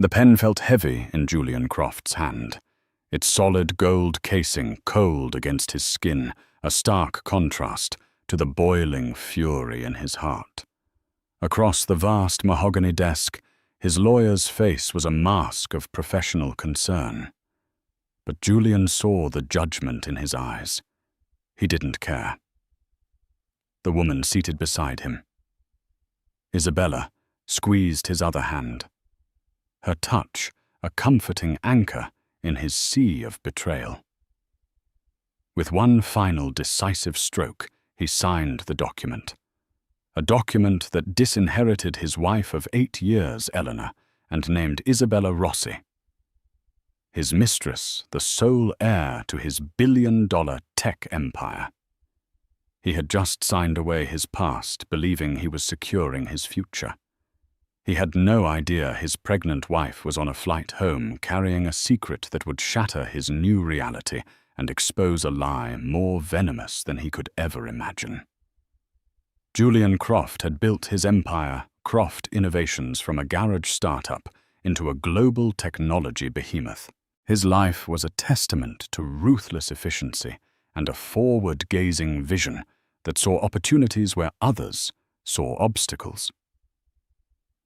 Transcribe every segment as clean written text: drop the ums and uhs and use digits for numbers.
The pen felt heavy in Julian Croft's hand, its solid gold casing cold against his skin, a stark contrast to the boiling fury in his heart. Across the vast mahogany desk, his lawyer's face was a mask of professional concern. But Julian saw the judgment in his eyes. He didn't care. The woman seated beside him, Isabella, squeezed his other hand. Her touch, a comforting anchor in his sea of betrayal. With one final decisive stroke, he signed the document. A document that disinherited his wife of 8 years, Eleanor, and named Isabella Rossi. His mistress, the sole heir to his billion-dollar tech empire. He had just signed away his past, believing he was securing his future. He had no idea his pregnant wife was on a flight home carrying a secret that would shatter his new reality and expose a lie more venomous than he could ever imagine. Julian Croft had built his empire, Croft Innovations, from a garage startup into a global technology behemoth. His life was a testament to ruthless efficiency and a forward-gazing vision that saw opportunities where others saw obstacles.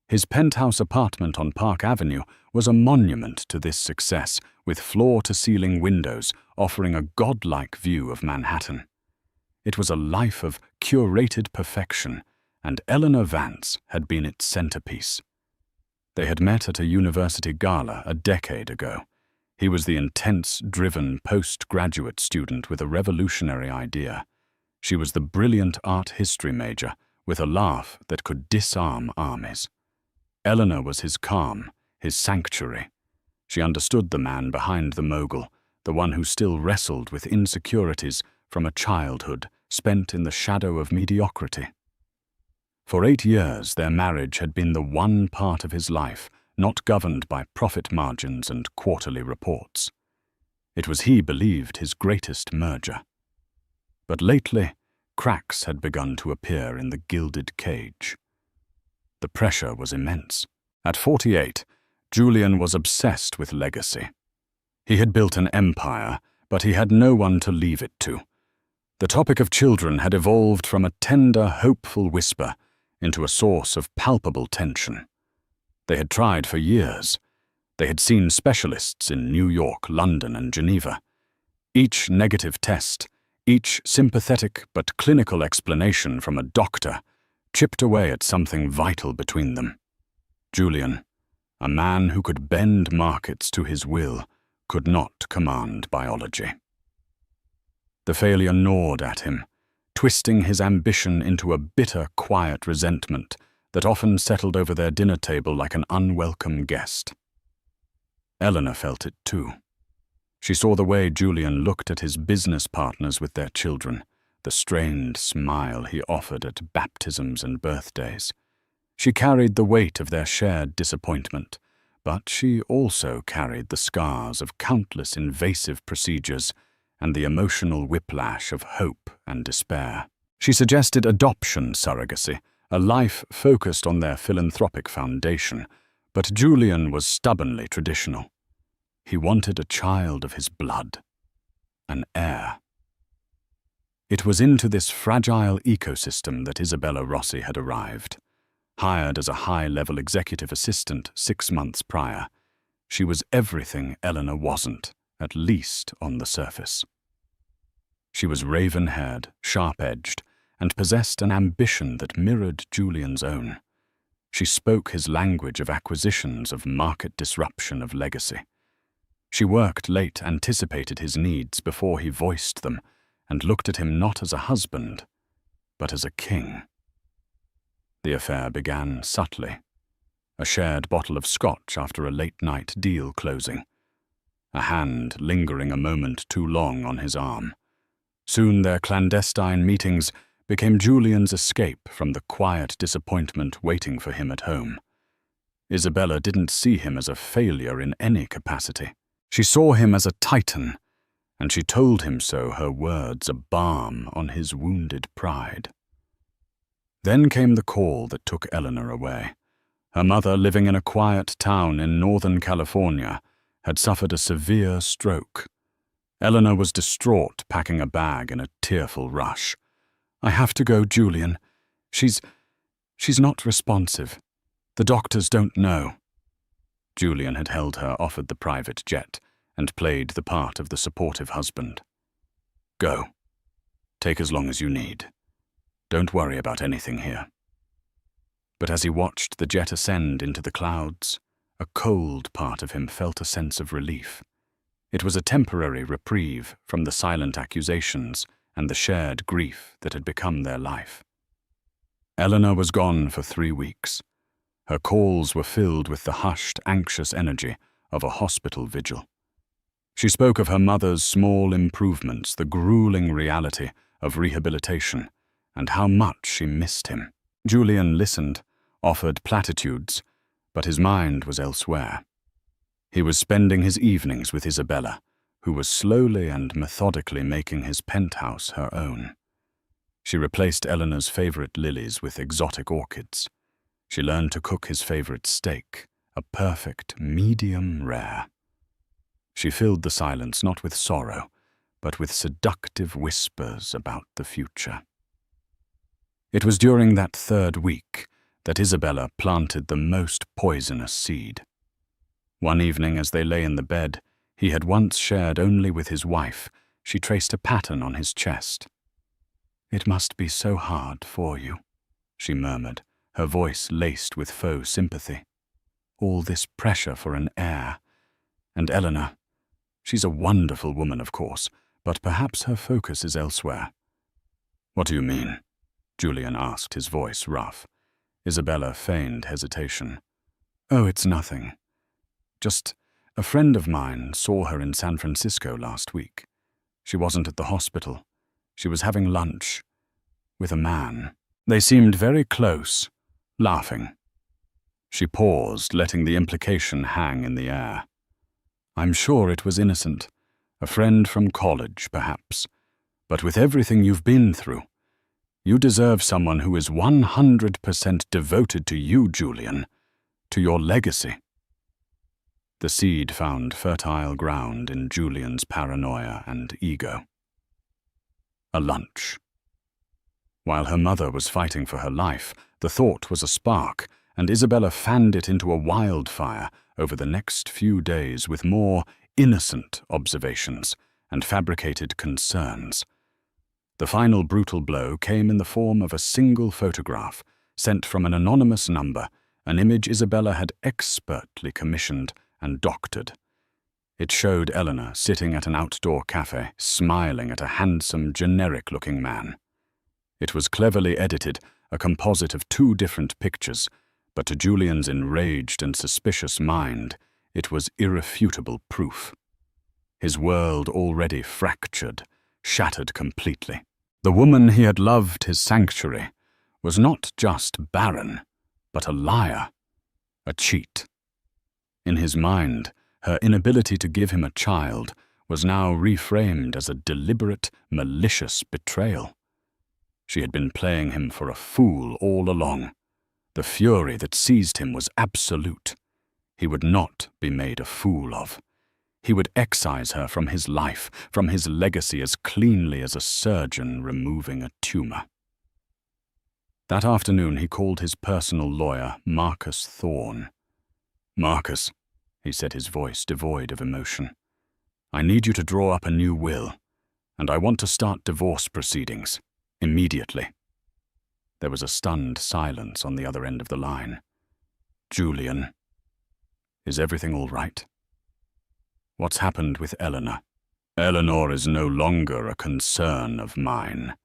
His penthouse apartment on Park Avenue was a monument to this success, with floor-to-ceiling windows offering a godlike view of Manhattan. It was a life of curated perfection, and Eleanor Vance had been its centerpiece. They had met at a university gala a decade ago. He was the intense, driven postgraduate student with a revolutionary idea. She was the brilliant art history major with a laugh that could disarm armies. Eleanor was his calm, his sanctuary. She understood the man behind the mogul, the one who still wrestled with insecurities from a childhood spent in the shadow of mediocrity. For 8 years, their marriage had been the one part of his life not governed by profit margins and quarterly reports. It was, he believed, his greatest merger. But lately, cracks had begun to appear in the gilded cage. The pressure was immense. At 48, Julian was obsessed with legacy. He had built an empire, but he had no one to leave it to. The topic of children had evolved from a tender, hopeful whisper into a source of palpable tension. They had tried for years. They had seen specialists in New York, London, and Geneva. Each negative test, each sympathetic but clinical explanation from a doctor, chipped away at something vital between them. Julian, a man who could bend markets to his will, could not command biology. The failure gnawed at him, twisting his ambition into a bitter, quiet resentment that often settled over their dinner table like an unwelcome guest. Eleanor felt it too. She saw the way Julian looked at his business partners with their children, the strained smile he offered at baptisms and birthdays. She carried the weight of their shared disappointment, but she also carried the scars of countless invasive procedures and the emotional whiplash of hope and despair. She suggested adoption surrogacy, a life focused on their philanthropic foundation, but Julian was stubbornly traditional. He wanted a child of his blood, an heir. It was into this fragile ecosystem that Isabella Rossi had arrived. Hired as a high-level executive assistant 6 months prior, she was everything Eleanor wasn't, at least on the surface. She was raven-haired, sharp-edged, and possessed an ambition that mirrored Julian's own. She spoke his language of acquisitions, of market disruption, of legacy. She worked late, anticipated his needs before he voiced them, and looked at him not as a husband, but as a king. The affair began subtly. A shared bottle of scotch after a late-night deal closing. A hand lingering a moment too long on his arm. Soon their clandestine meetings became Julian's escape from the quiet disappointment waiting for him at home. Isabella didn't see him as a failure in any capacity. She saw him as a titan, and she told him so, her words a balm on his wounded pride. Then came the call that took Eleanor away. Her mother, living in a quiet town in Northern California, had suffered a severe stroke. Eleanor was distraught, packing a bag in a tearful rush. "I have to go, Julian. She's not responsive. The doctors don't know." Julian had held her, offered the private jet, and played the part of the supportive husband. "Go. Take as long as you need. Don't worry about anything here." But as he watched the jet ascend into the clouds, a cold part of him felt a sense of relief. It was a temporary reprieve from the silent accusations and the shared grief that had become their life. Eleanor was gone for 3 weeks. Her calls were filled with the hushed, anxious energy of a hospital vigil. She spoke of her mother's small improvements, the grueling reality of rehabilitation, and how much she missed him. Julian listened, offered platitudes, but his mind was elsewhere. He was spending his evenings with Isabella, who was slowly and methodically making his penthouse her own. She replaced Eleanor's favorite lilies with exotic orchids. She learned to cook his favorite steak, a perfect medium rare. She filled the silence not with sorrow, but with seductive whispers about the future. It was during that 3rd week that Isabella planted the most poisonous seed. One evening, as they lay in the bed he had once shared only with his wife, she traced a pattern on his chest. "It must be so hard for you," she murmured, her voice laced with faux sympathy. "All this pressure for an heir. And Eleanor, she's a wonderful woman, of course, but perhaps her focus is elsewhere." "What do you mean?" Julian asked, his voice rough. Isabella feigned hesitation. "Oh, it's nothing. Just a friend of mine saw her in San Francisco last week. She wasn't at the hospital. She was having lunch with a man. They seemed very close, laughing." She paused, letting the implication hang in the air. "I'm sure it was innocent. A friend from college, perhaps. But with everything you've been through, you deserve someone who is 100% devoted to you, Julian, to your legacy." The seed found fertile ground in Julian's paranoia and ego. A lunch. While her mother was fighting for her life, the thought was a spark, and Isabella fanned it into a wildfire over the next few days with more innocent observations and fabricated concerns. The final brutal blow came in the form of a single photograph sent from an anonymous number, an image Isabella had expertly commissioned and doctored. It showed Eleanor sitting at an outdoor cafe, smiling at a handsome, generic-looking man. It was cleverly edited, a composite of 2 different pictures, but to Julian's enraged and suspicious mind, it was irrefutable proof. His world, already fractured, shattered completely. The woman he had loved his sanctuary was not just barren, but a liar, a cheat. In his mind, her inability to give him a child was now reframed as a deliberate, malicious betrayal. She had been playing him for a fool all along. The fury that seized him was absolute. He would not be made a fool of. He would excise her from his life, from his legacy, as cleanly as a surgeon removing a tumor. That afternoon he called his personal lawyer, Marcus Thorne. "Marcus," he said, his voice devoid of emotion, "I need you to draw up a new will, and I want to start divorce proceedings, immediately." There was a stunned silence on the other end of the line. "Julian, is everything all right? What's happened with Eleanor?" "Eleanor is no longer a concern of mine."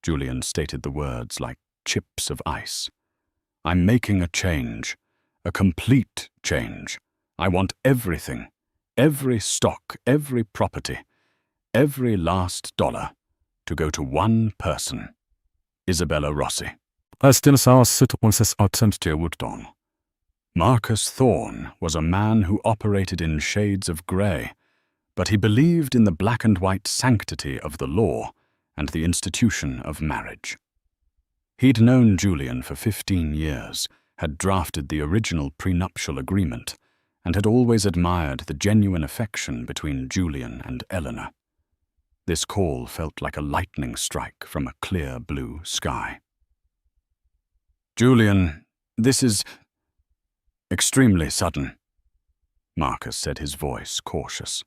Julian stated the words like chips of ice. "I'm making a change, a complete change. I want everything, every stock, every property, every last dollar, to go to one person, Isabella Rossi." Marcus Thorne was a man who operated in shades of grey, but he believed in the black-and-white sanctity of the law and the institution of marriage. He'd known Julian for 15 years, had drafted the original prenuptial agreement and had always admired the genuine affection between Julian and Eleanor. This call felt like a lightning strike from a clear blue sky. "Julian, this is extremely sudden," Marcus said, his voice cautious.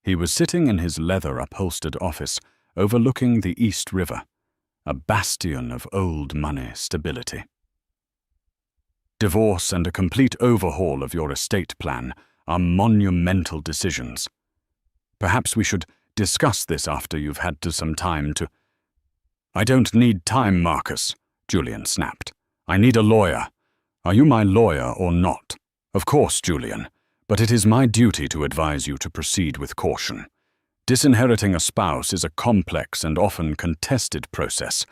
He was sitting in his leather-upholstered office overlooking the East River, a bastion of old money stability. "Divorce and a complete overhaul of your estate plan are monumental decisions. Perhaps we should discuss this after you've had some time to—" "I don't need time, Marcus," Julian snapped. "I need a lawyer. Are you my lawyer or not?" "Of course, Julian, but it is my duty to advise you to proceed with caution. Disinheriting a spouse is a complex and often contested process.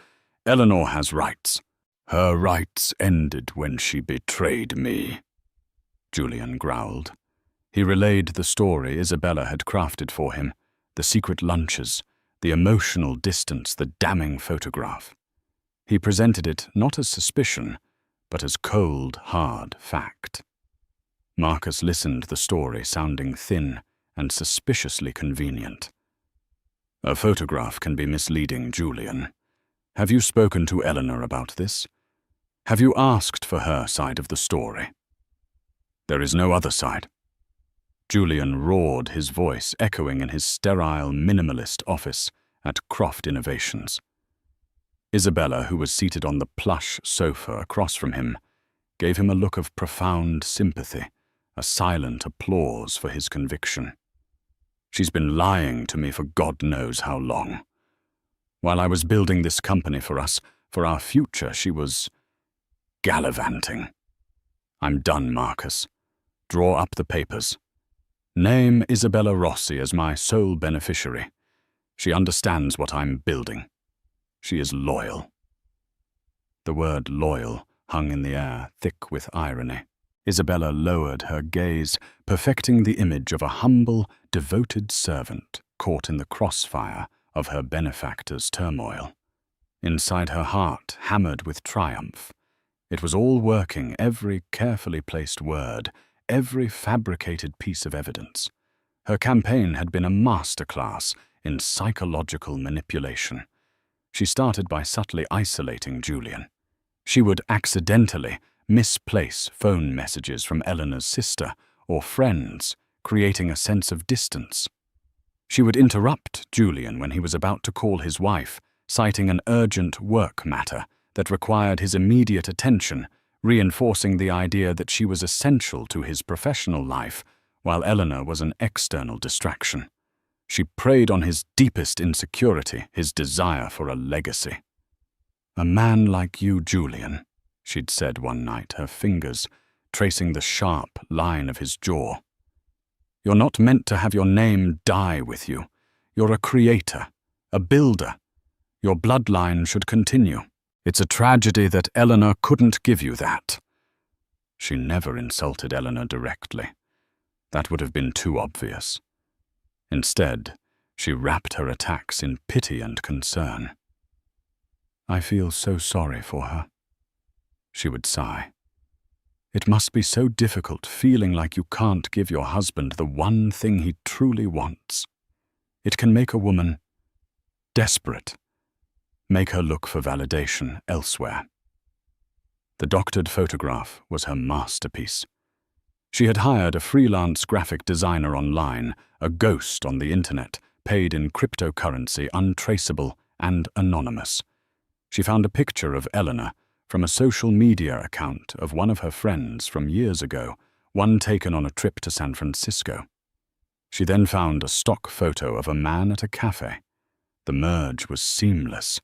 Eleanor has rights. Her rights ended when she betrayed me," Julian growled. He relayed the story Isabella had crafted for him, the secret lunches, the emotional distance, the damning photograph. He presented it not as suspicion, but as cold, hard fact. Marcus listened, the story sounding thin and suspiciously convenient. "A photograph can be misleading, Julian. Have you spoken to Eleanor about this? Have you asked for her side of the story?" "There is no other side." Julian roared, his voice echoing in his sterile, minimalist office at Croft Innovations. Isabella, who was seated on the plush sofa across from him, gave him a look of profound sympathy, a silent applause for his conviction. "She's been lying to me for God knows how long. While I was building this company for us, for our future, she was gallivanting. I'm done, Marcus. Draw up the papers. Name Isabella Rossi as my sole beneficiary. She understands what I'm building. She is loyal." The word loyal hung in the air, thick with irony. Isabella lowered her gaze, perfecting the image of a humble, devoted servant caught in the crossfire of her benefactor's turmoil. Inside her heart hammered with triumph. It was all working, every carefully placed word, every fabricated piece of evidence. Her campaign had been a masterclass in psychological manipulation. She started by subtly isolating Julian. She would accidentally misplace phone messages from Eleanor's sister or friends, creating a sense of distance. She would interrupt Julian when he was about to call his wife, citing an urgent work matter that required his immediate attention, reinforcing the idea that she was essential to his professional life, while Eleanor was an external distraction. She preyed on his deepest insecurity, his desire for a legacy. "A man like you, Julian," she'd said one night, her fingers tracing the sharp line of his jaw. "You're not meant to have your name die with you. You're a creator, a builder. Your bloodline should continue. It's a tragedy that Eleanor couldn't give you that." She never insulted Eleanor directly. That would have been too obvious. Instead, she wrapped her attacks in pity and concern. "I feel so sorry for her," she would sigh. "It must be so difficult feeling like you can't give your husband the one thing he truly wants. It can make a woman desperate, make her look for validation elsewhere." The doctored photograph was her masterpiece. She had hired a freelance graphic designer online, a ghost on the internet, paid in cryptocurrency, untraceable and anonymous. She found a picture of Eleanor from a social media account of one of her friends from years ago, one taken on a trip to San Francisco. She then found a stock photo of a man at a cafe. The merge was seamless.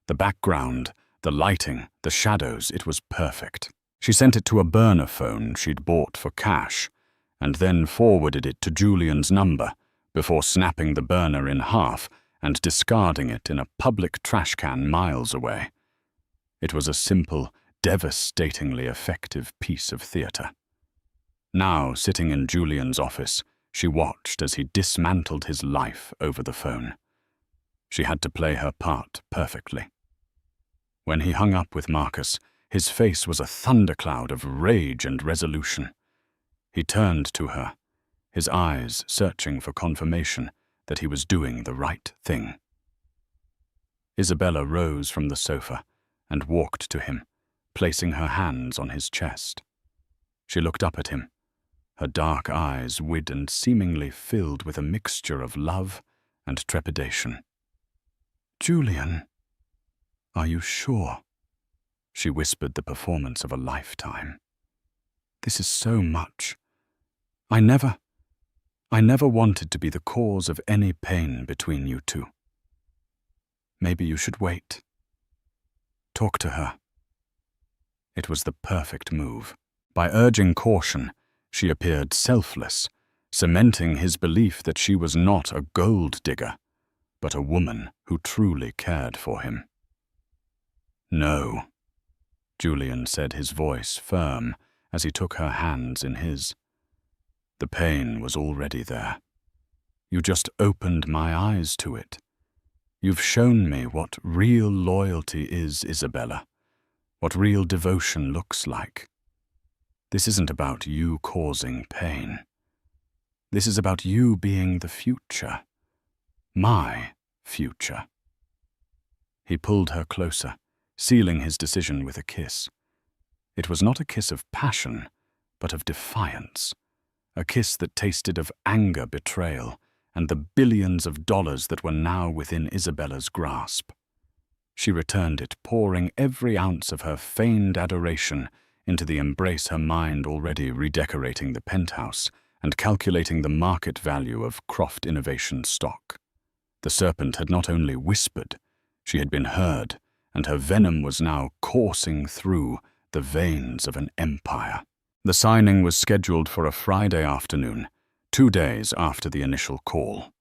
The background, the lighting, the shadows, it was perfect. She sent it to a burner phone she'd bought for cash, and then forwarded it to Julian's number before snapping the burner in half and discarding it in a public trash can miles away. It was a simple, devastatingly effective piece of theater. Now, sitting in Julian's office, she watched as he dismantled his life over the phone. She had to play her part perfectly. When he hung up with Marcus, His face was a thundercloud of rage and resolution. He turned to her, his eyes searching for confirmation that he was doing the right thing. Isabella rose from the sofa and walked to him, placing her hands on his chest. She looked up at him, her dark eyes wide and seemingly filled with a mixture of love and trepidation. "Julian, are you sure?" She whispered the performance of a lifetime. "This is so much. I never wanted to be the cause of any pain between you two. Maybe you should wait. Talk to her." It was the perfect move. By urging caution, she appeared selfless, cementing his belief that she was not a gold digger, but a woman who truly cared for him. "No," Julian said, his voice firm as he took her hands in his. "The pain was already there. You just opened my eyes to it. You've shown me what real loyalty is, Isabella, what real devotion looks like. This isn't about you causing pain. This is about you being the future. My future." He pulled her closer, sealing his decision with a kiss. It was not a kiss of passion, but of defiance, a kiss that tasted of anger, betrayal, and the billions of dollars that were now within Isabella's grasp. She returned it, pouring every ounce of her feigned adoration into the embrace, her mind already redecorating the penthouse and calculating the market value of Croft Innovation stock. The serpent had not only whispered, she had been heard, and her venom was now coursing through the veins of an empire. The signing was scheduled for a Friday afternoon, 2 days after the initial call.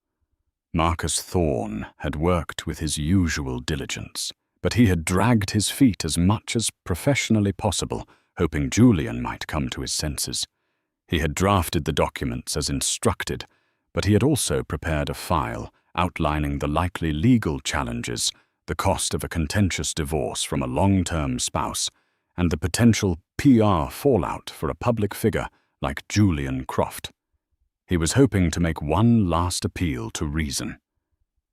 Marcus Thorne had worked with his usual diligence, but he had dragged his feet as much as professionally possible, hoping Julian might come to his senses. He had drafted the documents as instructed, but he had also prepared a file outlining the likely legal challenges, the cost of a contentious divorce from a long-term spouse, and the potential PR fallout for a public figure like Julian Croft. He was hoping to make one last appeal to reason.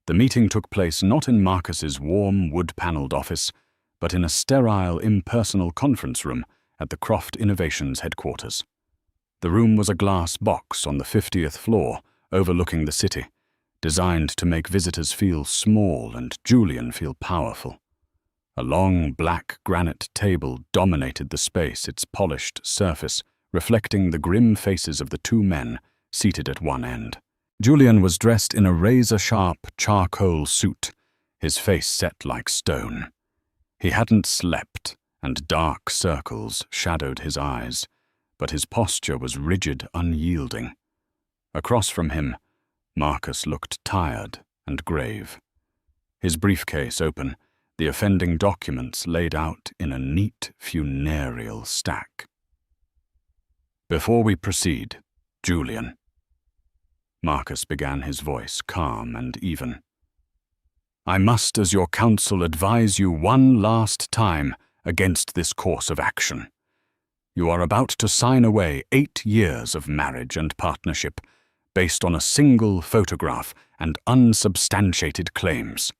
The meeting took place not in Marcus's warm, wood-paneled office, but in a sterile, impersonal conference room at the Croft Innovations headquarters. The room was a glass box on the 50th floor, overlooking the city, designed to make visitors feel small and Julian feel powerful. A long, black granite table dominated the space, its polished surface reflecting the grim faces of the 2 men seated at one end. Julian was dressed in a razor-sharp charcoal suit, his face set like stone. He hadn't slept, and dark circles shadowed his eyes, but his posture was rigid, unyielding. Across from him, Marcus looked tired and grave. His briefcase open, the offending documents laid out in a neat funereal stack. "Before we proceed, Julian," Marcus began, his voice calm and even, "I must, as your counsel, advise you one last time against this course of action. You are about to sign away 8 years of marriage and partnership based on a single photograph and unsubstantiated claims.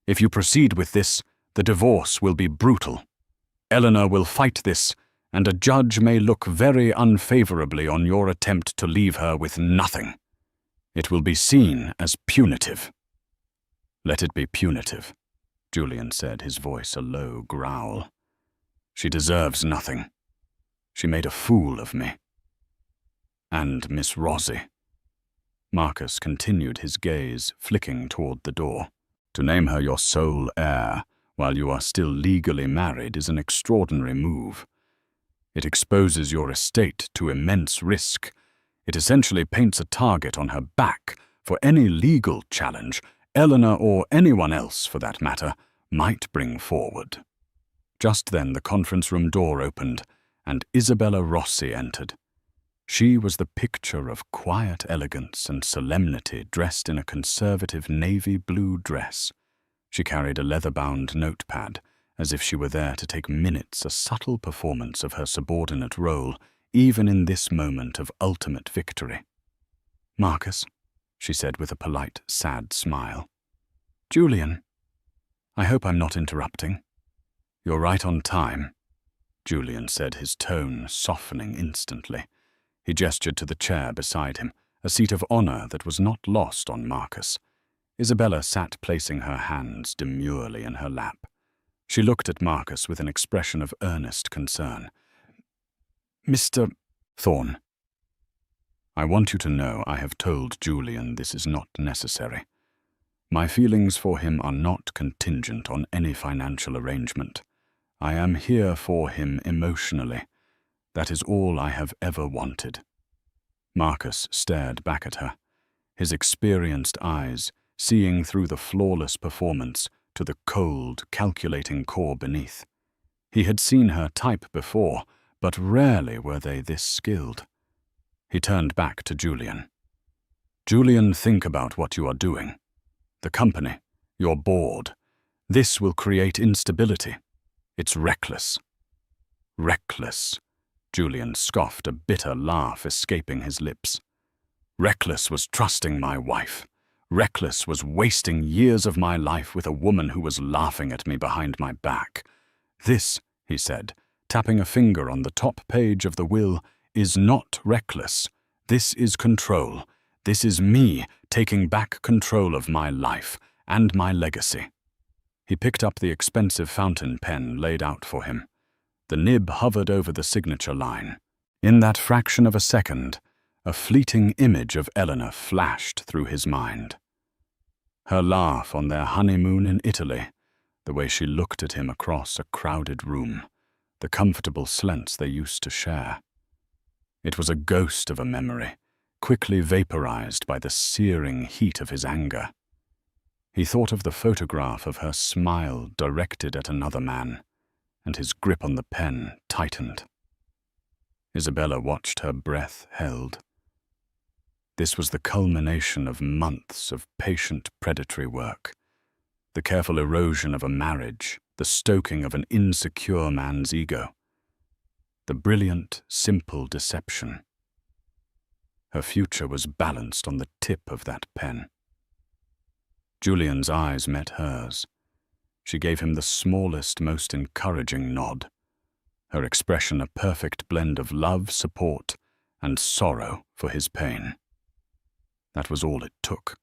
If you proceed with this, the divorce will be brutal. Eleanor will fight this, and a judge may look very unfavorably on your attempt to leave her with nothing. It will be seen as punitive." "Let it be punitive," Julian said, his voice a low growl. "She deserves nothing. She made a fool of me. And Miss Rosie." Marcus continued, his gaze flicking toward the door. "To name her your sole heir while you are still legally married is an extraordinary move. It exposes your estate to immense risk. It essentially paints a target on her back for any legal challenge Eleanor, or anyone else for that matter, might bring forward." Just then the conference room door opened, and Isabella Rossi entered. She was the picture of quiet elegance and solemnity, dressed in a conservative navy blue dress. She carried a leather-bound notepad as if she were there to take minutes, a subtle performance of her subordinate role, even in this moment of ultimate victory. "Marcus," she said with a polite, sad smile. "Julian, I hope I'm not interrupting." "You're right on time," Julian said, his tone softening instantly. He gestured to the chair beside him, a seat of honor that was not lost on Marcus. Isabella sat placing her hands demurely in her lap. She looked at Marcus with an expression of earnest concern. "Mr. Thorne, I want you to know I have told Julian this is not necessary. My feelings for him are not contingent on any financial arrangement. I am here for him emotionally. That is all I have ever wanted." Marcus stared back at her, his experienced eyes seeing through the flawless performance to the cold, calculating core beneath. He had seen her type before, but rarely were they this skilled. He turned back to Julian. "Julian, think about what you are doing. The company, your board. This will create instability. It's reckless." "Reckless," Julian scoffed, a bitter laugh escaping his lips. "Reckless was trusting my wife. Reckless was wasting years of my life with a woman who was laughing at me behind my back. This," he said, tapping a finger on the top page of the will, "is not reckless. This is control. This is me taking back control of my life and my legacy." He picked up the expensive fountain pen laid out for him. The nib hovered over the signature line. In that fraction of a second, a fleeting image of Eleanor flashed through his mind. Her laugh on their honeymoon in Italy, the way she looked at him across a crowded room, the comfortable slants they used to share. It was a ghost of a memory, quickly vaporized by the searing heat of his anger. He thought of the photograph of her smile directed at another man, and his grip on the pen tightened. Isabella watched, her breath held. This was the culmination of months of patient predatory work, the careful erosion of a marriage, the stoking of an insecure man's ego, the brilliant, simple deception. Her future was balanced on the tip of that pen. Julian's eyes met hers. She gave him the smallest, most encouraging nod, her expression a perfect blend of love, support, and sorrow for his pain. That was all it took.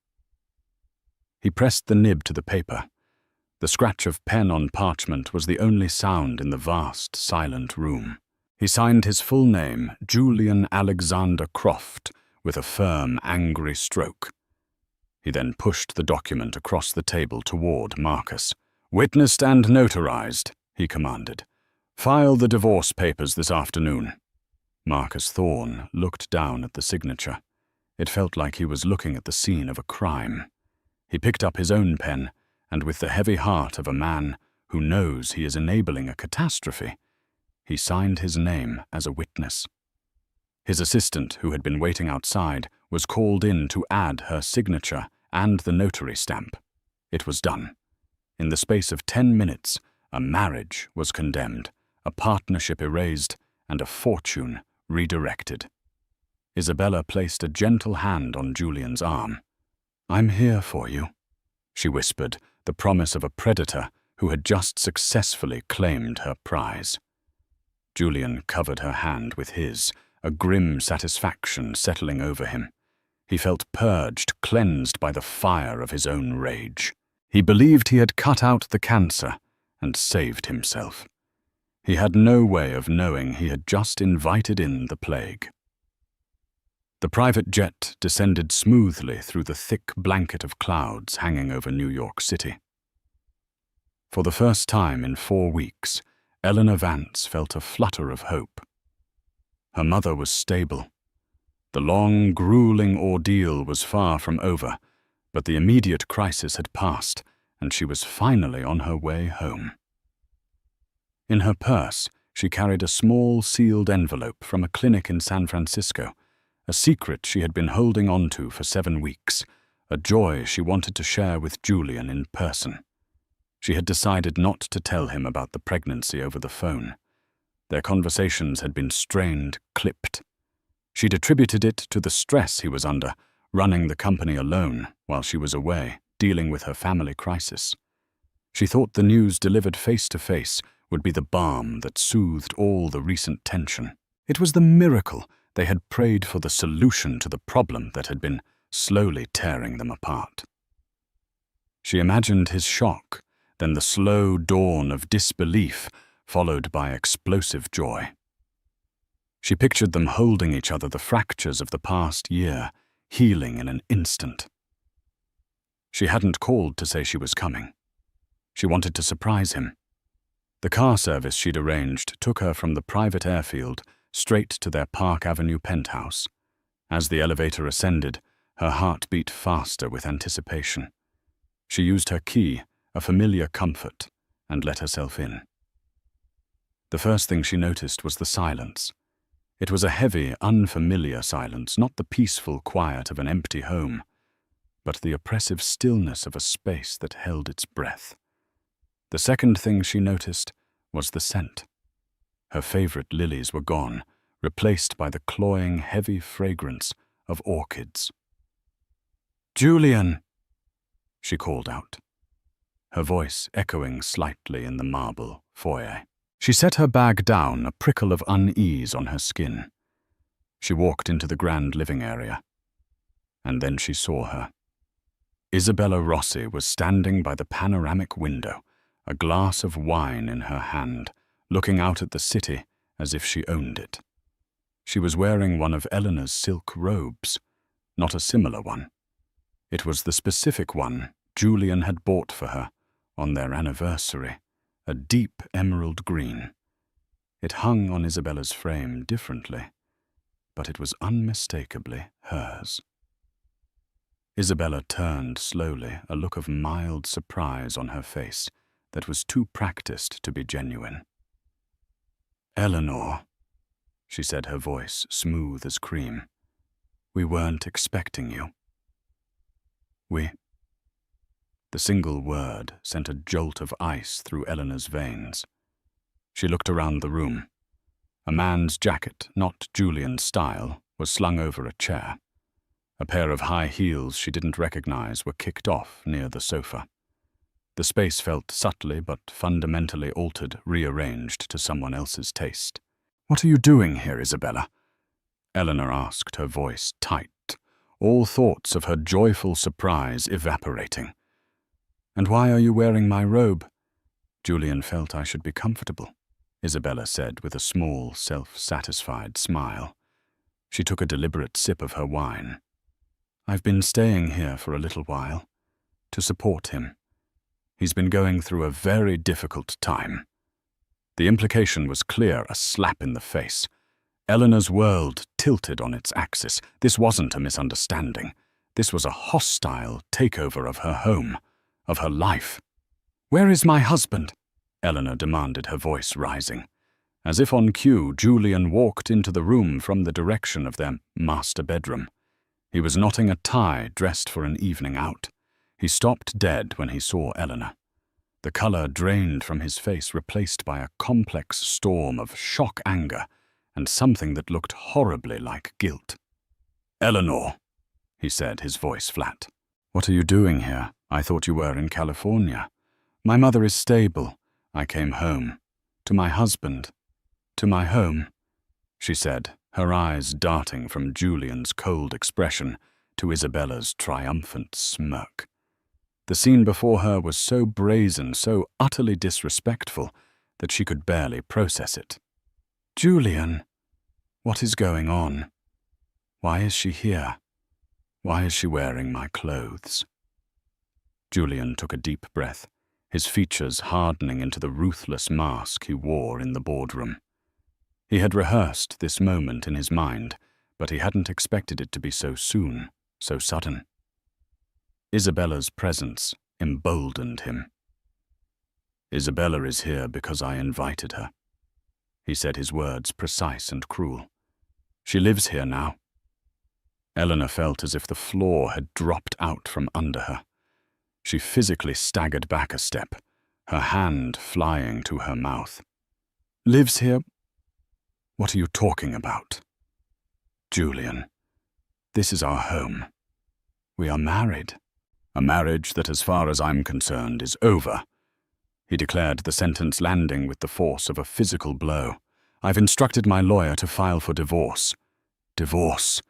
He pressed the nib to the paper. The scratch of pen on parchment was the only sound in the vast, silent room. He signed his full name, Julian Alexander Croft, with a firm, angry stroke. He then pushed the document across the table toward Marcus. "Witnessed and notarized," he commanded. "File the divorce papers this afternoon." Marcus Thorne looked down at the signature. It felt like he was looking at the scene of a crime. He picked up his own pen, and with the heavy heart of a man who knows he is enabling a catastrophe, he signed his name as a witness. His assistant, who had been waiting outside, was called in to add her signature and the notary stamp. It was done. In the space of 10 minutes, a marriage was condemned, a partnership erased, and a fortune redirected. Isabella placed a gentle hand on Julian's arm. "I'm here for you," she whispered, the promise of a predator who had just successfully claimed her prize. Julian covered her hand with his, a grim satisfaction settling over him. He felt purged, cleansed by the fire of his own rage. He believed he had cut out the cancer and saved himself. He had no way of knowing he had just invited in the plague. The private jet descended smoothly through the thick blanket of clouds hanging over New York City. For the first time in 4 weeks, Eleanor Vance felt a flutter of hope. Her mother was stable. The long, grueling ordeal was far from over, but the immediate crisis had passed, and she was finally on her way home. In her purse, she carried a small sealed envelope from a clinic in San Francisco, a secret she had been holding on to for 7 weeks, a joy she wanted to share with Julian in person. She had decided not to tell him about the pregnancy over the phone. Their conversations had been strained, clipped. She'd attributed it to the stress he was under, running the company alone while she was away, dealing with her family crisis. She thought the news delivered face-to-face would be the balm that soothed all the recent tension. It was the miracle they had prayed for, the solution to the problem that had been slowly tearing them apart. She imagined his shock, then the slow dawn of disbelief, followed by explosive joy. She pictured them holding each other, the fractures of the past year, healing in an instant. She hadn't called to say she was coming. She wanted to surprise him. The car service she'd arranged took her from the private airfield straight to their Park Avenue penthouse. As the elevator ascended, her heart beat faster with anticipation. She used her key, a familiar comfort, and let herself in. The first thing she noticed was the silence. It was a heavy, unfamiliar silence, not the peaceful quiet of an empty home, but the oppressive stillness of a space that held its breath. The second thing she noticed was the scent. Her favorite lilies were gone, replaced by the cloying, heavy fragrance of orchids. "Julian!" she called out, her voice echoing slightly in the marble foyer. She set her bag down, a prickle of unease on her skin. She walked into the grand living area, and then she saw her. Isabella Rossi was standing by the panoramic window, a glass of wine in her hand, looking out at the city as if she owned it. She was wearing one of Eleanor's silk robes, not a similar one. It was the specific one Julian had bought for her on their anniversary, a deep emerald green. It hung on Isabella's frame differently, but it was unmistakably hers. Isabella turned slowly, a look of mild surprise on her face that was too practiced to be genuine. "Eleanor," she said, her voice smooth as cream, "we weren't expecting you." The single word sent a jolt of ice through Eleanor's veins. She looked around the room. A man's jacket, not Julian's style, was slung over a chair. A pair of high heels she didn't recognize were kicked off near the sofa. The space felt subtly but fundamentally altered, rearranged to someone else's taste. "What are you doing here, Isabella?" Eleanor asked, her voice tight, all thoughts of her joyful surprise evaporating. "And why are you wearing my robe?" "Julian felt I should be comfortable," Isabella said with a small, self-satisfied smile. She took a deliberate sip of her wine. "I've been staying here for a little while, to support him. He's been going through a very difficult time." The implication was clear, a slap in the face. Eleanor's world tilted on its axis. This wasn't a misunderstanding. This was a hostile takeover of her home, of her life. "Where is my husband?" Eleanor demanded, her voice rising. As if on cue, Julian walked into the room from the direction of their master bedroom. He was knotting a tie, dressed for an evening out. He stopped dead when he saw Eleanor. The color drained from his face, replaced by a complex storm of shock, anger, and something that looked horribly like guilt. "Eleanor," he said, his voice flat. "What are you doing here? I thought you were in California." "My mother is stable. I came home. To my husband. To my home," she said, her eyes darting from Julian's cold expression to Isabella's triumphant smirk. The scene before her was so brazen, so utterly disrespectful, that she could barely process it. "Julian, what is going on? Why is she here? Why is she wearing my clothes?" Julian took a deep breath, his features hardening into the ruthless mask he wore in the boardroom. He had rehearsed this moment in his mind, but he hadn't expected it to be so soon, so sudden. Isabella's presence emboldened him. "Isabella is here because I invited her," he said, his words precise and cruel. "She lives here now." Eleanor felt as if the floor had dropped out from under her. She physically staggered back a step, her hand flying to her mouth. Lives here? What are you talking about? Julian, this is our home. We are married. A marriage that, as far as I'm concerned, is over. He declared the sentence landing with the force of a physical blow. I've instructed my lawyer to file for divorce. Divorce.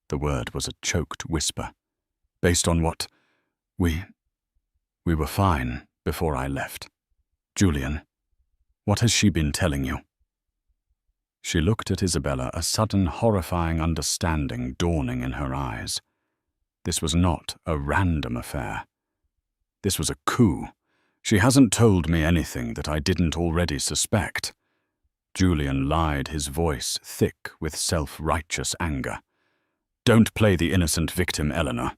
The word was a choked whisper. Based on what? We were fine before I left. Julian, what has she been telling you? She looked at Isabella, a sudden horrifying understanding dawning in her eyes. This was not a random affair. This was a coup. She hasn't told me anything that I didn't already suspect. Julian lied, his voice thick with self-righteous anger. Don't play the innocent victim, Eleanor.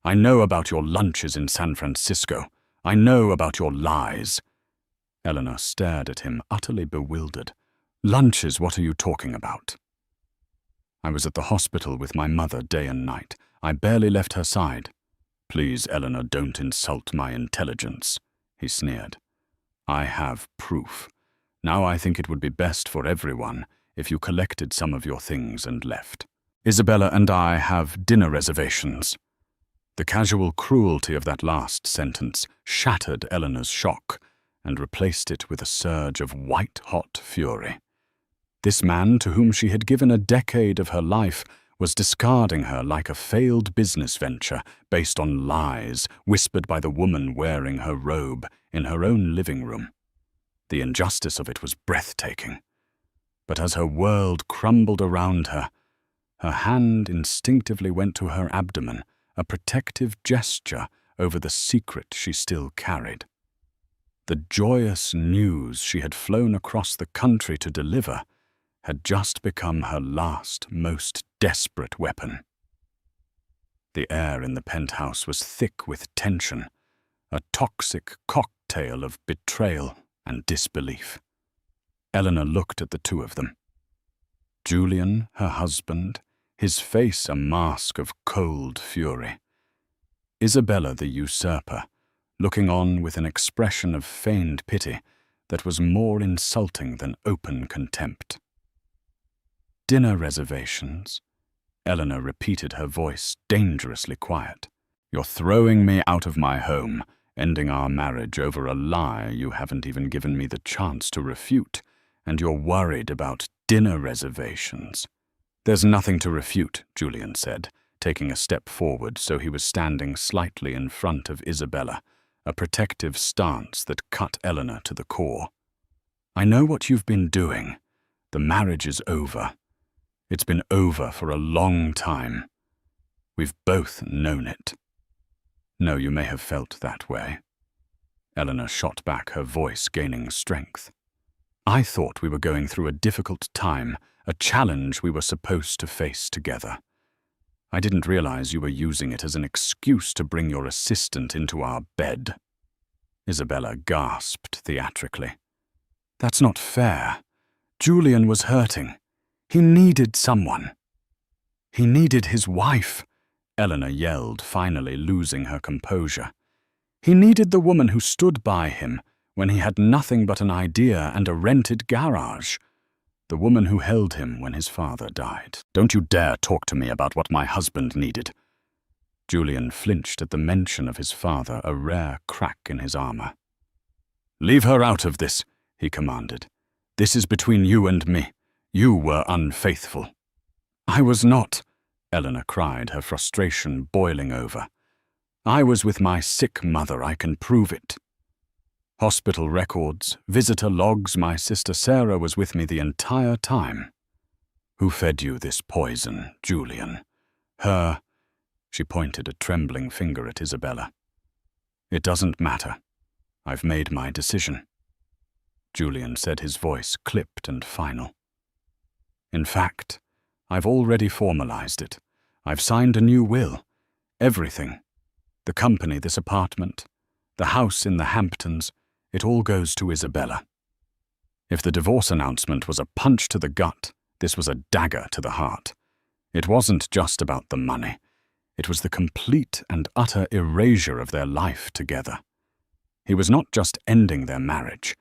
I know about your lunches in San Francisco. I know about your lies. Eleanor stared at him, utterly bewildered. Lunches, what are you talking about? I was at the hospital with my mother day and night. I barely left her side. Please, Eleanor, don't insult my intelligence, he sneered. I have proof. Now I think it would be best for everyone if you collected some of your things and left. Isabella and I have dinner reservations. The casual cruelty of that last sentence shattered Eleanor's shock and replaced it with a surge of white-hot fury. This man, to whom she had given a decade of her life, was discarding her like a failed business venture based on lies whispered by the woman wearing her robe in her own living room. The injustice of it was breathtaking. But as her world crumbled around her, her hand instinctively went to her abdomen, a protective gesture over the secret she still carried. The joyous news she had flown across the country to deliver had just become her last, most desperate weapon. The air in the penthouse was thick with tension, a toxic cocktail of betrayal and disbelief. Eleanor looked at the two of them. Julian, her husband, his face a mask of cold fury. Isabella, the usurper, looking on with an expression of feigned pity that was more insulting than open contempt. Dinner reservations, Eleanor repeated, her voice dangerously quiet. You're throwing me out of my home, ending our marriage over a lie you haven't even given me the chance to refute, and you're worried about dinner reservations. There's nothing to refute, Julian said, taking a step forward so he was standing slightly in front of Isabella, a protective stance that cut Eleanor to the core. I know what you've been doing. The marriage is over. It's been over for a long time. We've both known it. No, you may have felt that way. Eleanor shot back, her voice gaining strength. I thought we were going through a difficult time, a challenge we were supposed to face together. I didn't realize you were using it as an excuse to bring your assistant into our bed. Isabella gasped theatrically. That's not fair. Julian was hurting. He needed someone. He needed his wife, Eleanor yelled, finally losing her composure. He needed the woman who stood by him when he had nothing but an idea and a rented garage. The woman who held him when his father died. Don't you dare talk to me about what my husband needed. Julian flinched at the mention of his father, a rare crack in his armor. Leave her out of this, he commanded. This is between you and me. You were unfaithful. I was not, Eleanor cried, her frustration boiling over. I was with my sick mother, I can prove it. Hospital records, visitor logs, my sister Sarah was with me the entire time. Who fed you this poison, Julian? Her. She pointed a trembling finger at Isabella. It doesn't matter. I've made my decision. Julian said, his voice clipped and final. In fact, I've already formalized it. I've signed a new will. Everything. The company, this apartment, the house in the Hamptons, it all goes to Isabella. If the divorce announcement was a punch to the gut, this was a dagger to the heart. It wasn't just about the money. It was the complete and utter erasure of their life together. He was not just ending their marriage,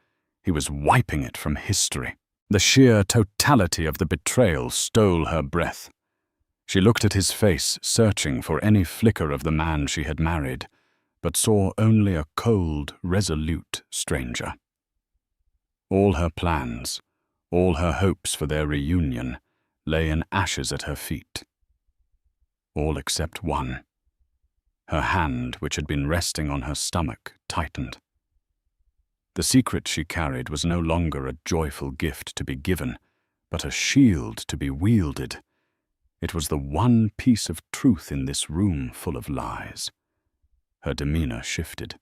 he was wiping it from history. The sheer totality of the betrayal stole her breath. She looked at his face, searching for any flicker of the man she had married, but saw only a cold, resolute stranger. All her plans, all her hopes for their reunion, lay in ashes at her feet. All except one. Her hand, which had been resting on her stomach, tightened. The secret she carried was no longer a joyful gift to be given, but a shield to be wielded. It was the one piece of truth in this room full of lies. Her demeanor shifted.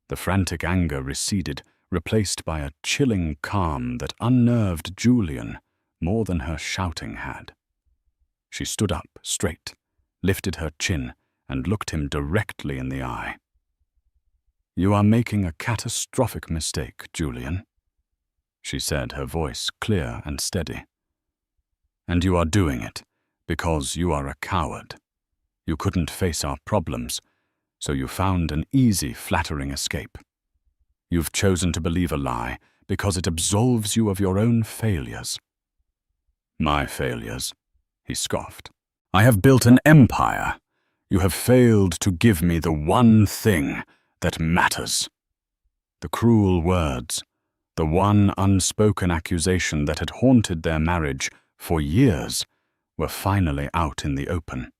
The frantic anger receded, replaced by a chilling calm that unnerved Julian more than her shouting had. She stood up straight, lifted her chin, and looked him directly in the eye. "You are making a catastrophic mistake, Julian," she said, her voice clear and steady. "And you are doing it because you are a coward. You couldn't face our problems, so you found an easy, flattering escape. You've chosen to believe a lie because it absolves you of your own failures." "My failures?" he scoffed. "I have built an empire. You have failed to give me the one thing that matters." The cruel words, the one unspoken accusation that had haunted their marriage for years, were finally out in the open.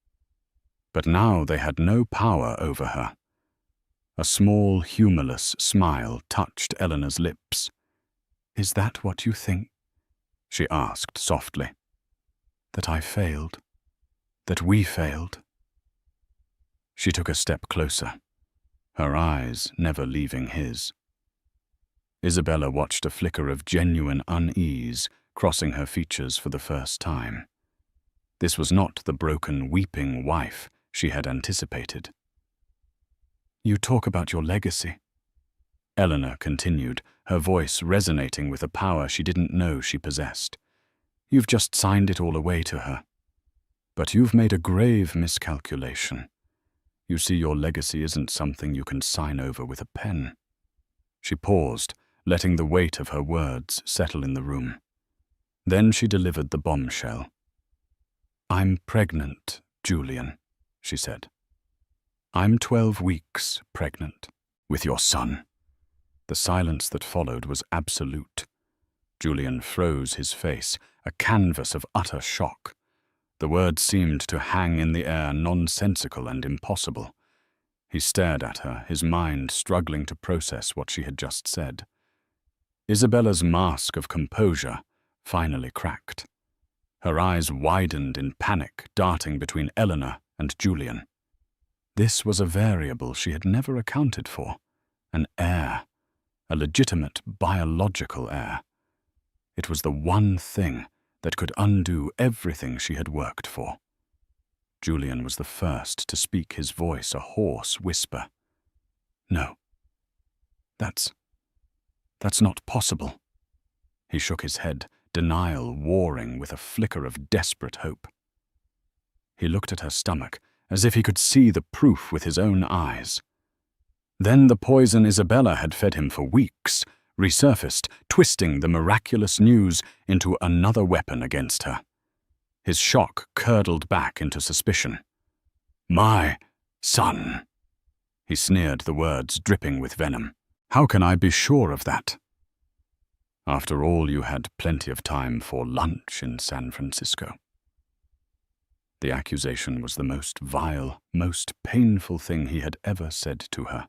But now they had no power over her. A small, humorless smile touched Eleanor's lips. "Is that what you think?" she asked softly. "That I failed? That we failed?" She took a step closer, her eyes never leaving his. Isabella watched a flicker of genuine unease crossing her features for the first time. This was not the broken, weeping wife she had anticipated. "You talk about your legacy," Eleanor continued, her voice resonating with a power she didn't know she possessed. "You've just signed it all away to her. But you've made a grave miscalculation. You see, your legacy isn't something you can sign over with a pen." She paused, letting the weight of her words settle in the room. Then she delivered the bombshell. "I'm pregnant, Julian," she said. "I'm 12 weeks pregnant. With your son." The silence that followed was absolute. Julian froze his face, a canvas of utter shock. The words seemed to hang in the air, nonsensical and impossible. He stared at her, his mind struggling to process what she had just said. Isabella's mask of composure finally cracked. Her eyes widened in panic, darting between Eleanor and Julian. This was a variable she had never accounted for. An heir. A legitimate biological heir. It was the one thing that could undo everything she had worked for. Julian was the first to speak, his voice a hoarse whisper. "No. That's not possible." He shook his head, denial warring with a flicker of desperate hope. He looked at her stomach, as if he could see the proof with his own eyes. Then the poison Isabella had fed him for weeks resurfaced, twisting the miraculous news into another weapon against her. His shock curdled back into suspicion. "My son," he sneered, the words dripping with venom. "How can I be sure of that?" "After all, you had plenty of time for lunch in San Francisco." The accusation was the most vile, most painful thing he had ever said to her.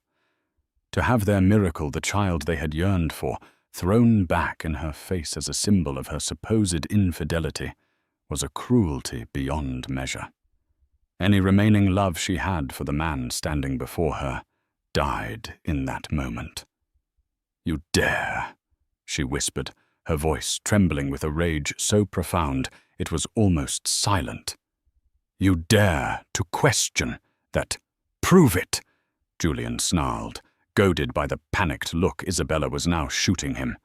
To have their miracle, the child they had yearned for, thrown back in her face as a symbol of her supposed infidelity, was a cruelty beyond measure. Any remaining love she had for the man standing before her died in that moment. "You dare," she whispered, her voice trembling with a rage so profound it was almost silent. "You dare to question that. Prove it," Julian snarled, goaded by the panicked look Isabella was now shooting him.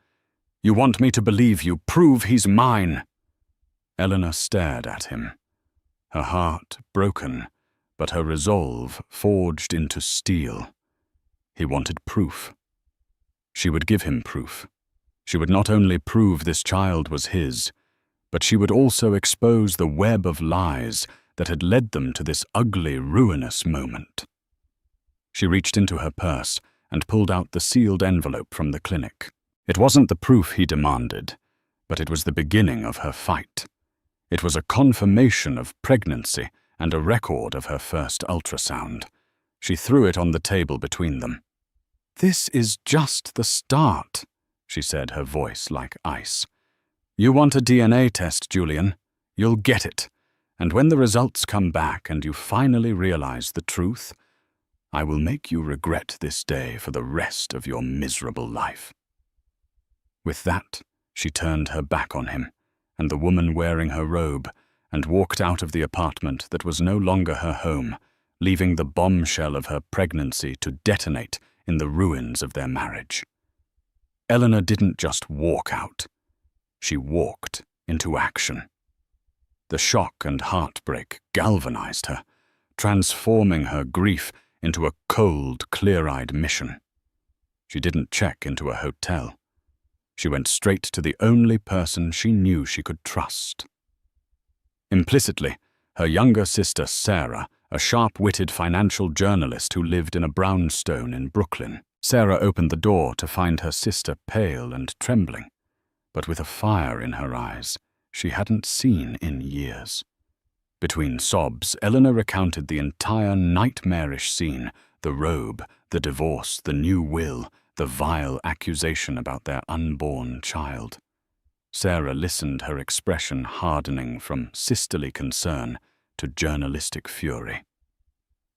"You want me to believe you. Prove he's mine." Eleanor stared at him, her heart broken, but her resolve forged into steel. He wanted proof, She would give him proof. She would not only prove this child was his, but she would also expose the web of lies that had led them to this ugly, ruinous moment. She reached into her purse and pulled out the sealed envelope from the clinic. It wasn't the proof he demanded, but it was the beginning of her fight. It was a confirmation of pregnancy and a record of her first ultrasound. She threw it on the table between them. "This is just the start," she said, her voice like ice. "You want a DNA test, Julian? You'll get it. And when the results come back and you finally realize the truth, I will make you regret this day for the rest of your miserable life." With that, she turned her back on him and the woman wearing her robe and walked out of the apartment that was no longer her home, leaving the bombshell of her pregnancy to detonate in the ruins of their marriage. Eleanor didn't just walk out. She walked into action. The shock and heartbreak galvanized her, transforming her grief into a cold, clear-eyed mission. She didn't check into a hotel. She went straight to the only person she knew she could trust. Implicitly, her younger sister Sarah, a sharp-witted financial journalist who lived in a brownstone in Brooklyn. Sarah opened the door to find her sister pale and trembling, but with a fire in her eyes she hadn't seen in years. Between sobs, Eleanor recounted the entire nightmarish scene, the robe, the divorce, the new will, the vile accusation about their unborn child. Sarah listened, her expression hardening from sisterly concern to journalistic fury.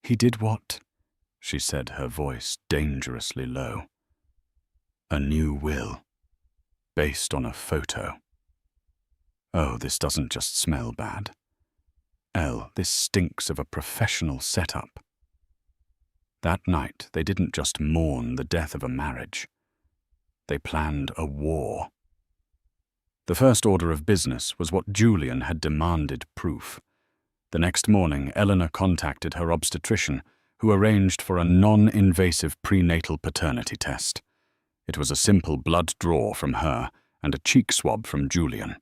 "He did what?" she said, her voice dangerously low. "A new will, based on a photo. Oh, this doesn't just smell bad. Elle, this stinks of a professional setup." That night, they didn't just mourn the death of a marriage. They planned a war. The first order of business was what Julian had demanded proof. The next morning, Eleanor contacted her obstetrician, who arranged for a non-invasive prenatal paternity test. It was a simple blood draw from her and a cheek swab from Julian.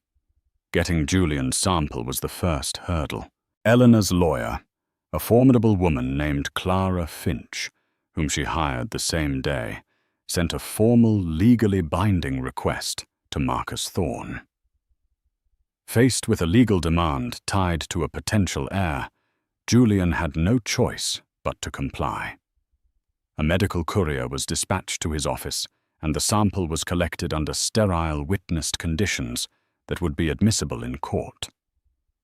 Getting Julian's sample was the first hurdle. Eleanor's lawyer, a formidable woman named Clara Finch, whom she hired the same day, sent a formal, legally binding request to Marcus Thorne. Faced with a legal demand tied to a potential heir, Julian had no choice but to comply. A medical courier was dispatched to his office, and the sample was collected under sterile, witnessed conditions that would be admissible in court.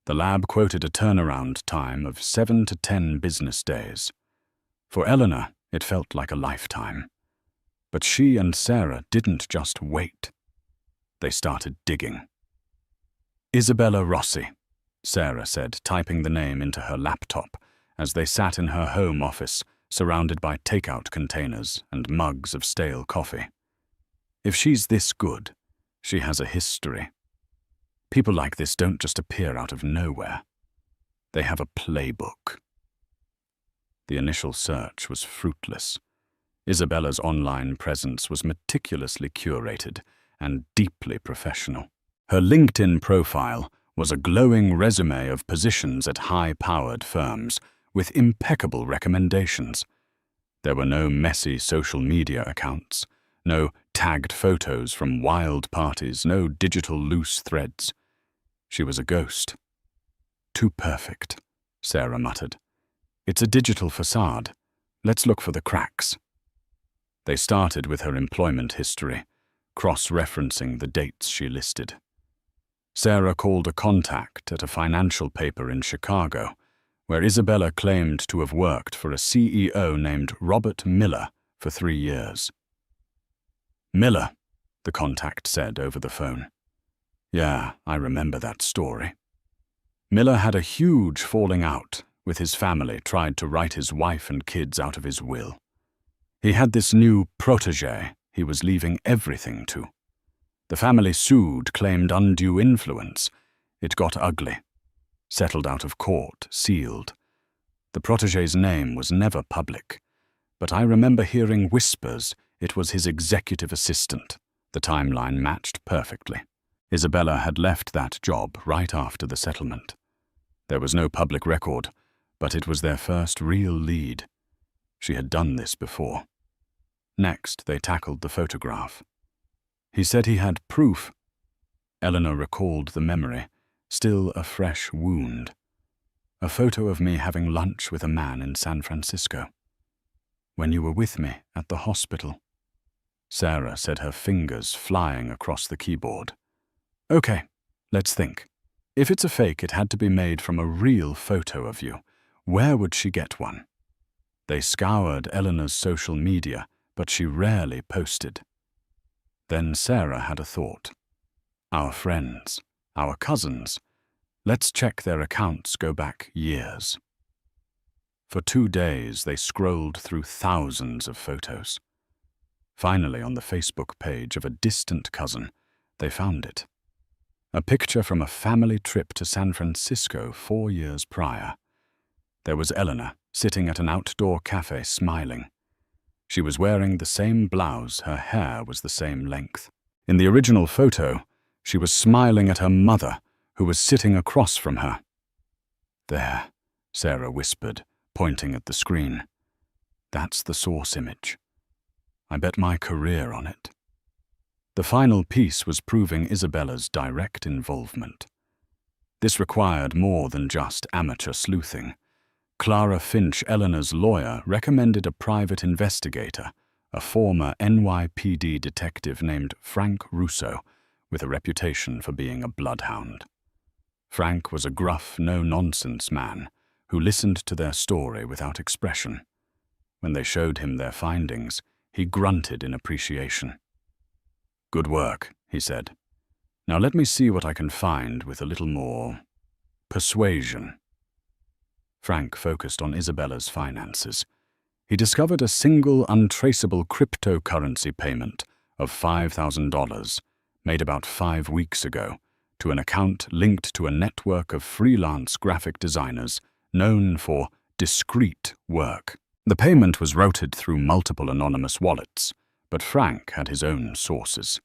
The lab quoted a turnaround time of 7 to 10 business days. For Eleanor, it felt like a lifetime. But she and Sarah didn't just wait. They started digging. "Isabella Rossi," Sarah said, typing the name into her laptop as they sat in her home office, surrounded by takeout containers and mugs of stale coffee. "If she's this good, she has a history. People like this don't just appear out of nowhere. They have a playbook." The initial search was fruitless. Isabella's online presence was meticulously curated and deeply professional. Her LinkedIn profile was a glowing resume of positions at high-powered firms with impeccable recommendations. There were no messy social media accounts, no tagged photos from wild parties, no digital loose threads. She was a ghost. "Too perfect," Sarah muttered. "It's a digital facade. Let's look for the cracks." They started with her employment history, cross-referencing the dates she listed. Sarah called a contact at a financial paper in Chicago, where Isabella claimed to have worked for a CEO named Robert Miller for 3 years. "Miller," the contact said over the phone. "Yeah, I remember that story. Miller had a huge falling out with his family, tried to write his wife and kids out of his will. He had this new protégé he was leaving everything to. The family sued, claimed undue influence. It got ugly. Settled out of court, sealed. The protégé's name was never public, but I remember hearing whispers It was his executive assistant. The timeline matched perfectly. Isabella had left that job right after the settlement. There was no public record, but it was their first real lead. She had done this before. Next, they tackled the photograph. He said he had proof. Eleanor recalled the memory, still a fresh wound. A photo of me having lunch with a man in San Francisco. When you were with me at the hospital. Sarah said, her fingers flying across the keyboard. Okay, let's think. If it's a fake, it had to be made from a real photo of you. Where would she get one? They scoured Eleanor's social media, but she rarely posted. Then Sarah had a thought. Our friends, our cousins. Let's check their accounts go back years. For 2 days, they scrolled through thousands of photos. Finally, on the Facebook page of a distant cousin, they found it. A picture from a family trip to San Francisco 4 years prior. There was Eleanor, sitting at an outdoor cafe smiling. She was wearing the same blouse, her hair was the same length. In the original photo, she was smiling at her mother, who was sitting across from her. There, Sarah whispered, pointing at the screen. That's the source image. I bet my career on it. The final piece was proving Isabella's direct involvement. This required more than just amateur sleuthing. Clara Finch, Eleanor's lawyer, recommended a private investigator, a former NYPD detective named Frank Russo, with a reputation for being a bloodhound. Frank was a gruff, no-nonsense man who listened to their story without expression. When they showed him their findings, he grunted in appreciation. Good work, he said. Now let me see what I can find with a little more persuasion. Frank focused on Isabella's finances. He discovered a single untraceable cryptocurrency payment of $5,000 made about 5 weeks ago to an account linked to a network of freelance graphic designers known for discreet work. The payment was routed through multiple anonymous wallets, but Frank had his own sources.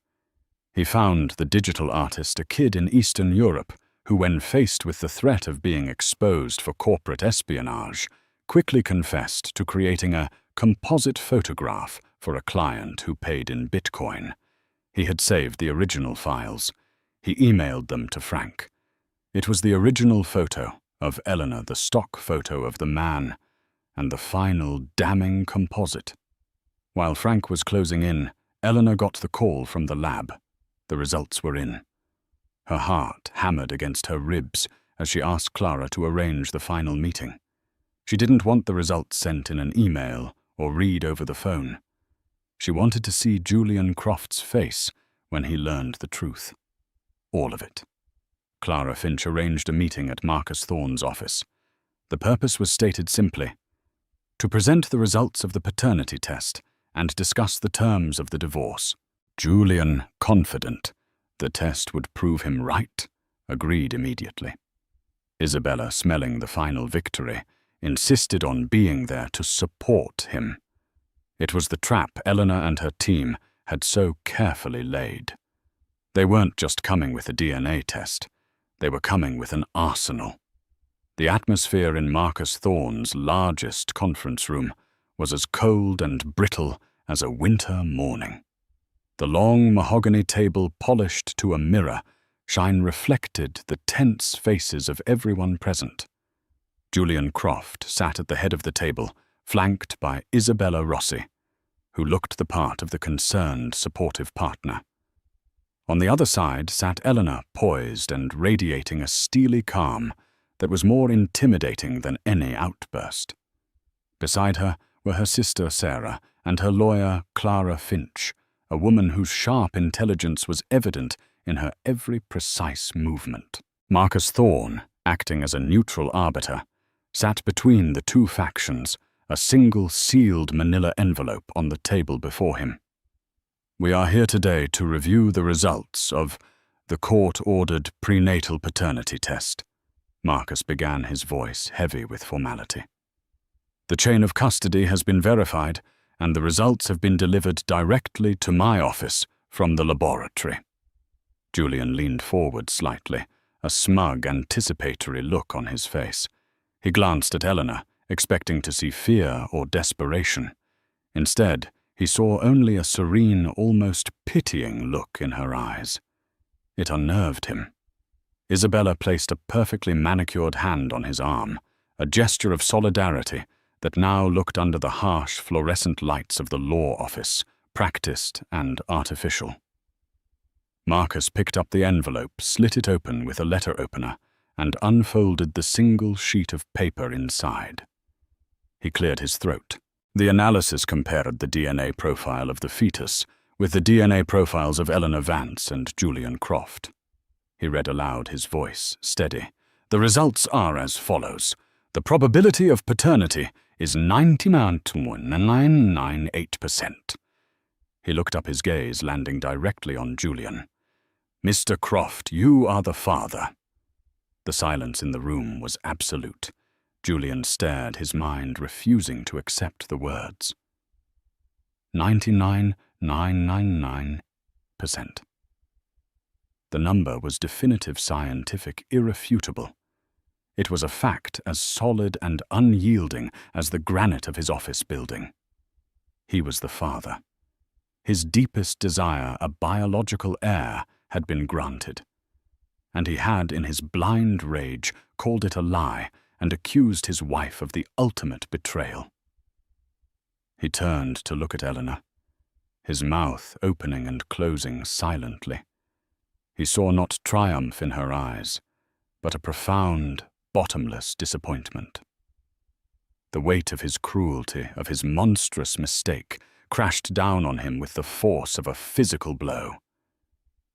He found the digital artist a kid in Eastern Europe who, when faced with the threat of being exposed for corporate espionage, quickly confessed to creating a composite photograph for a client who paid in Bitcoin. He had saved the original files. He emailed them to Frank. It was the original photo of Eleanor, the stock photo of the man, and the final damning composite. While Frank was closing in, Eleanor got the call from the lab. The results were in. Her heart hammered against her ribs as she asked Clara to arrange the final meeting. She didn't want the results sent in an email or read over the phone. She wanted to see Julian Croft's face when he learned the truth. All of it. Clara Finch arranged a meeting at Marcus Thorne's office. The purpose was stated simply: to present the results of the paternity test and discuss the terms of the divorce. Julian, confident the test would prove him right, agreed immediately. Isabella, smelling the final victory, insisted on being there to support him. It was the trap Eleanor and her team had so carefully laid. They weren't just coming with a DNA test. They were coming with an arsenal. The atmosphere in Marcus Thorne's largest conference room was as cold and brittle as a winter morning. The long mahogany table, polished to a mirror, shine reflected the tense faces of everyone present. Julian Croft sat at the head of the table, flanked by Isabella Rossi, who looked the part of the concerned, supportive partner. On the other side sat Eleanor, poised and radiating a steely calm that was more intimidating than any outburst. Beside her were her sister Sarah and her lawyer Clara Finch, a woman whose sharp intelligence was evident in her every precise movement. Marcus Thorne, acting as a neutral arbiter, sat between the two factions, a single sealed manila envelope on the table before him. We are here today to review the results of the court-ordered prenatal paternity test. Marcus began, his voice heavy with formality. The chain of custody has been verified, and the results have been delivered directly to my office from the laboratory." Julian leaned forward slightly, a smug, anticipatory look on his face. He glanced at Eleanor, expecting to see fear or desperation. Instead, he saw only a serene, almost pitying look in her eyes. It unnerved him. Isabella placed a perfectly manicured hand on his arm, a gesture of solidarity that now looked under the harsh fluorescent lights of the law office, practiced and artificial. Marcus picked up the envelope, slit it open with a letter opener, and unfolded the single sheet of paper inside. He cleared his throat. The analysis compared the DNA profile of the fetus with the DNA profiles of Eleanor Vance and Julian Croft. He read aloud, his voice steady. "The results are as follows. The probability of paternity is 99.998%. He looked up, his gaze landing directly on Julian. "Mr. Croft, you are the father." The silence in the room was absolute. Julian stared, his mind refusing to accept the words. 99.999%. The number was definitive, scientific, irrefutable. It was a fact as solid and unyielding as the granite of his office building. He was the father. His deepest desire, a biological heir, had been granted. And he had, in his blind rage, called it a lie and accused his wife of the ultimate betrayal. He turned to look at Eleanor, his mouth opening and closing silently. He saw not triumph in her eyes, but a profound, bottomless disappointment. The weight of his cruelty, of his monstrous mistake, crashed down on him with the force of a physical blow.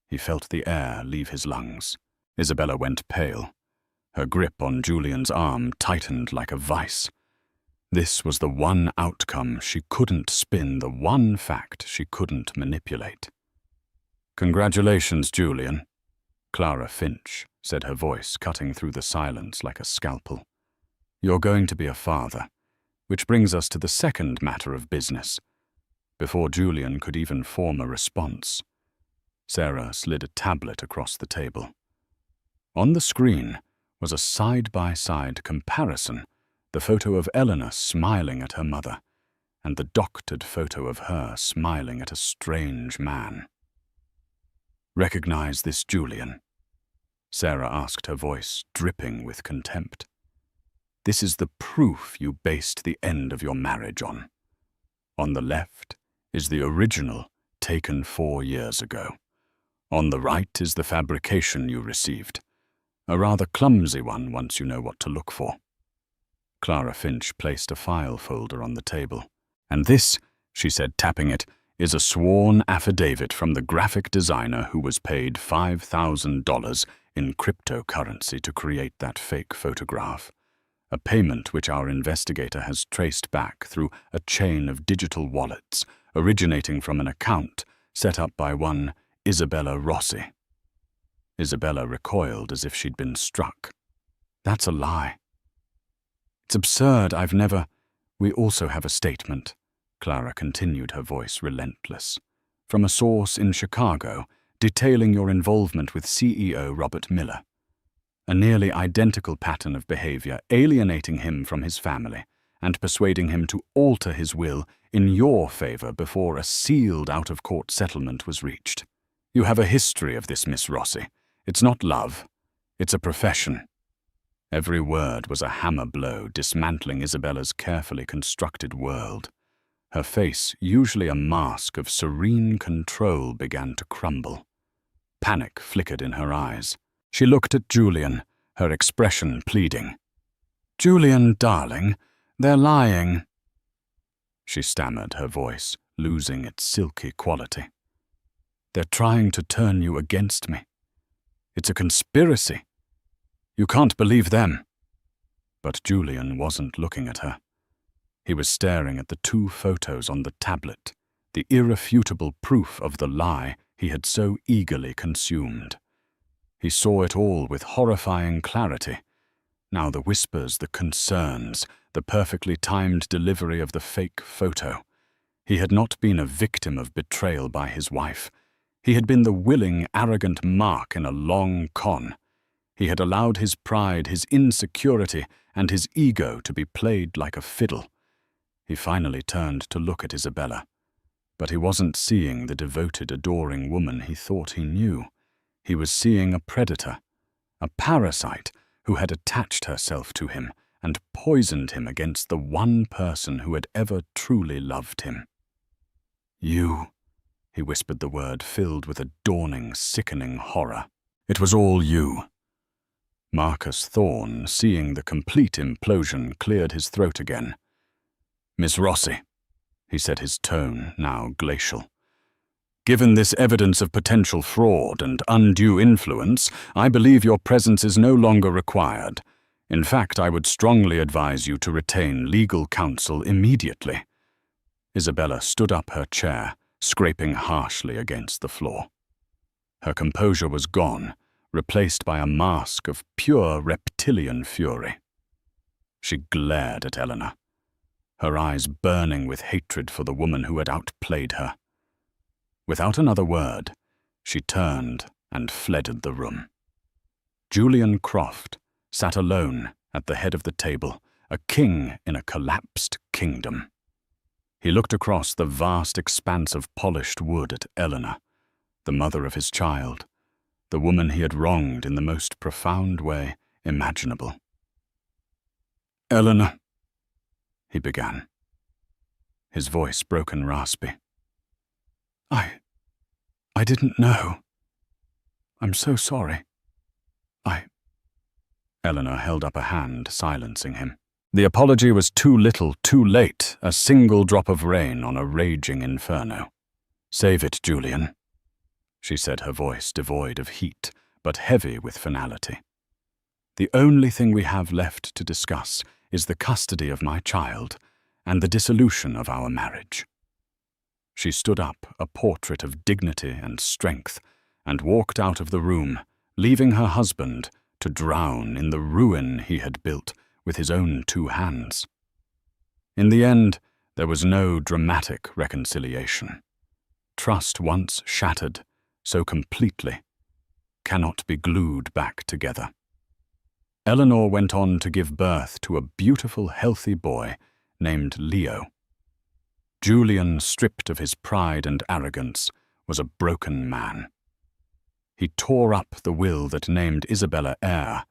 He felt the air leave his lungs. Isabella went pale. Her grip on Julian's arm tightened like a vice. This was the one outcome she couldn't spin, the one fact she couldn't manipulate. "Congratulations, Julian," Clara Finch said, her voice cutting through the silence like a scalpel. "You're going to be a father, which brings us to the second matter of business." Before Julian could even form a response, Sarah slid a tablet across the table. On the screen was a side-by-side comparison, the photo of Eleanor smiling at her mother, and the doctored photo of her smiling at a strange man. "Recognize this, Julian?" Sarah asked, her voice dripping with contempt. "This is the proof you based the end of your marriage on. On the left is the original taken 4 years ago. On the right is the fabrication you received. A rather clumsy one once you know what to look for." Clara Finch placed a file folder on the table. "And this," she said, tapping it, "is a sworn affidavit from the graphic designer who was paid $5,000 in cryptocurrency to create that fake photograph. A payment which our investigator has traced back through a chain of digital wallets originating from an account set up by one Isabella Rossi." Isabella recoiled as if she'd been struck. "That's a lie." "It's absurd. We also have a statement," Clara continued, her voice relentless, "from a source in Chicago detailing your involvement with CEO Robert Miller. A nearly identical pattern of behavior, alienating him from his family and persuading him to alter his will in your favor before a sealed out-of-court settlement was reached. You have a history of this, Miss Rossi. It's not love. It's a profession." Every word was a hammer blow, dismantling Isabella's carefully constructed world. Her face, usually a mask of serene control, began to crumble. Panic flickered in her eyes. She looked at Julian, her expression pleading. "Julian, darling, they're lying," she stammered, her voice losing its silky quality. "They're trying to turn you against me. It's a conspiracy. You can't believe them." But Julian wasn't looking at her. He was staring at the 2 photos on the tablet, the irrefutable proof of the lie he had so eagerly consumed. He saw it all with horrifying clarity. Now the whispers, the concerns, the perfectly timed delivery of the fake photo. He had not been a victim of betrayal by his wife. He had been the willing, arrogant mark in a long con. He had allowed his pride, his insecurity, and his ego to be played like a fiddle. He finally turned to look at Isabella, but he wasn't seeing the devoted, adoring woman he thought he knew. He was seeing a predator, a parasite who had attached herself to him and poisoned him against the one person who had ever truly loved him. "You," he whispered the word, filled with a dawning, sickening horror. "It was all you." Marcus Thorne, seeing the complete implosion, cleared his throat again. "Miss Rossi," he said, his tone now glacial. "Given this evidence of potential fraud and undue influence, I believe your presence is no longer required. In fact, I would strongly advise you to retain legal counsel immediately." Isabella stood up her chair, scraping harshly against the floor. Her composure was gone, replaced by a mask of pure reptilian fury. She glared at Eleanor, her eyes burning with hatred for the woman who had outplayed her. Without another word, she turned and fled the room. Julian Croft sat alone at the head of the table, a king in a collapsed kingdom. He looked across the vast expanse of polished wood at Eleanor, the mother of his child, the woman he had wronged in the most profound way imaginable. "Eleanor," he began, his voice broken, raspy. I didn't know. I'm so sorry. Eleanor held up a hand, silencing him. The apology was too little, too late, a single drop of rain on a raging inferno. "Save it, Julian," she said, her voice devoid of heat, but heavy with finality. "The only thing we have left to discuss is the custody of my child and the dissolution of our marriage." She stood up, a portrait of dignity and strength, and walked out of the room, leaving her husband to drown in the ruin he had built with his own 2 hands. In the end, there was no dramatic reconciliation. Trust once shattered so completely cannot be glued back together. Eleanor went on to give birth to a beautiful, healthy boy named Leo. Julian, stripped of his pride and arrogance, was a broken man. He tore up the will that named Isabella heir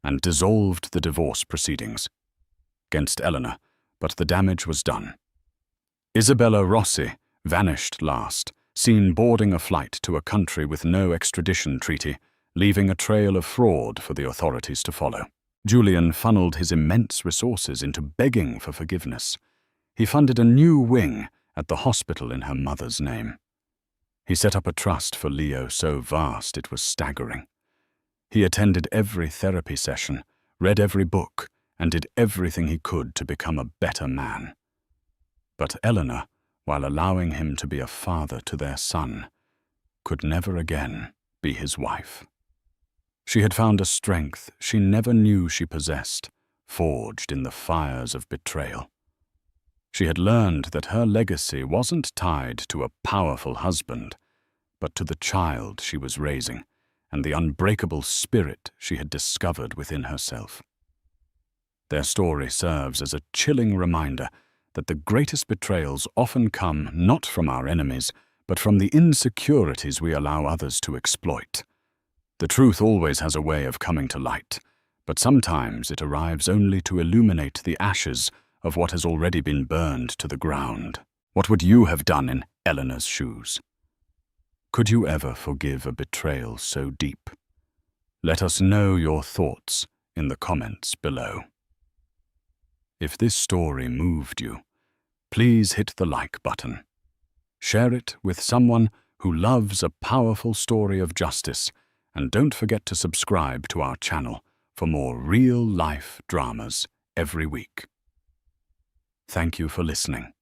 and dissolved the divorce proceedings against Eleanor, but the damage was done. Isabella Rossi vanished last, seen boarding a flight to a country with no extradition treaty, leaving a trail of fraud for the authorities to follow. Julian funneled his immense resources into begging for forgiveness. He funded a new wing at the hospital in her mother's name. He set up a trust for Leo so vast it was staggering. He attended every therapy session, read every book, and did everything he could to become a better man. But Eleanor, while allowing him to be a father to their son, could never again be his wife. She had found a strength she never knew she possessed, forged in the fires of betrayal. She had learned that her legacy wasn't tied to a powerful husband, but to the child she was raising and the unbreakable spirit she had discovered within herself. Their story serves as a chilling reminder that the greatest betrayals often come not from our enemies, but from the insecurities we allow others to exploit. The truth always has a way of coming to light, but sometimes it arrives only to illuminate the ashes of what has already been burned to the ground. What would you have done in Eleanor's shoes? Could you ever forgive a betrayal so deep? Let us know your thoughts in the comments below. If this story moved you, please hit the like button. Share it with someone who loves a powerful story of justice, and don't forget to subscribe to our channel for more real-life dramas every week. Thank you for listening.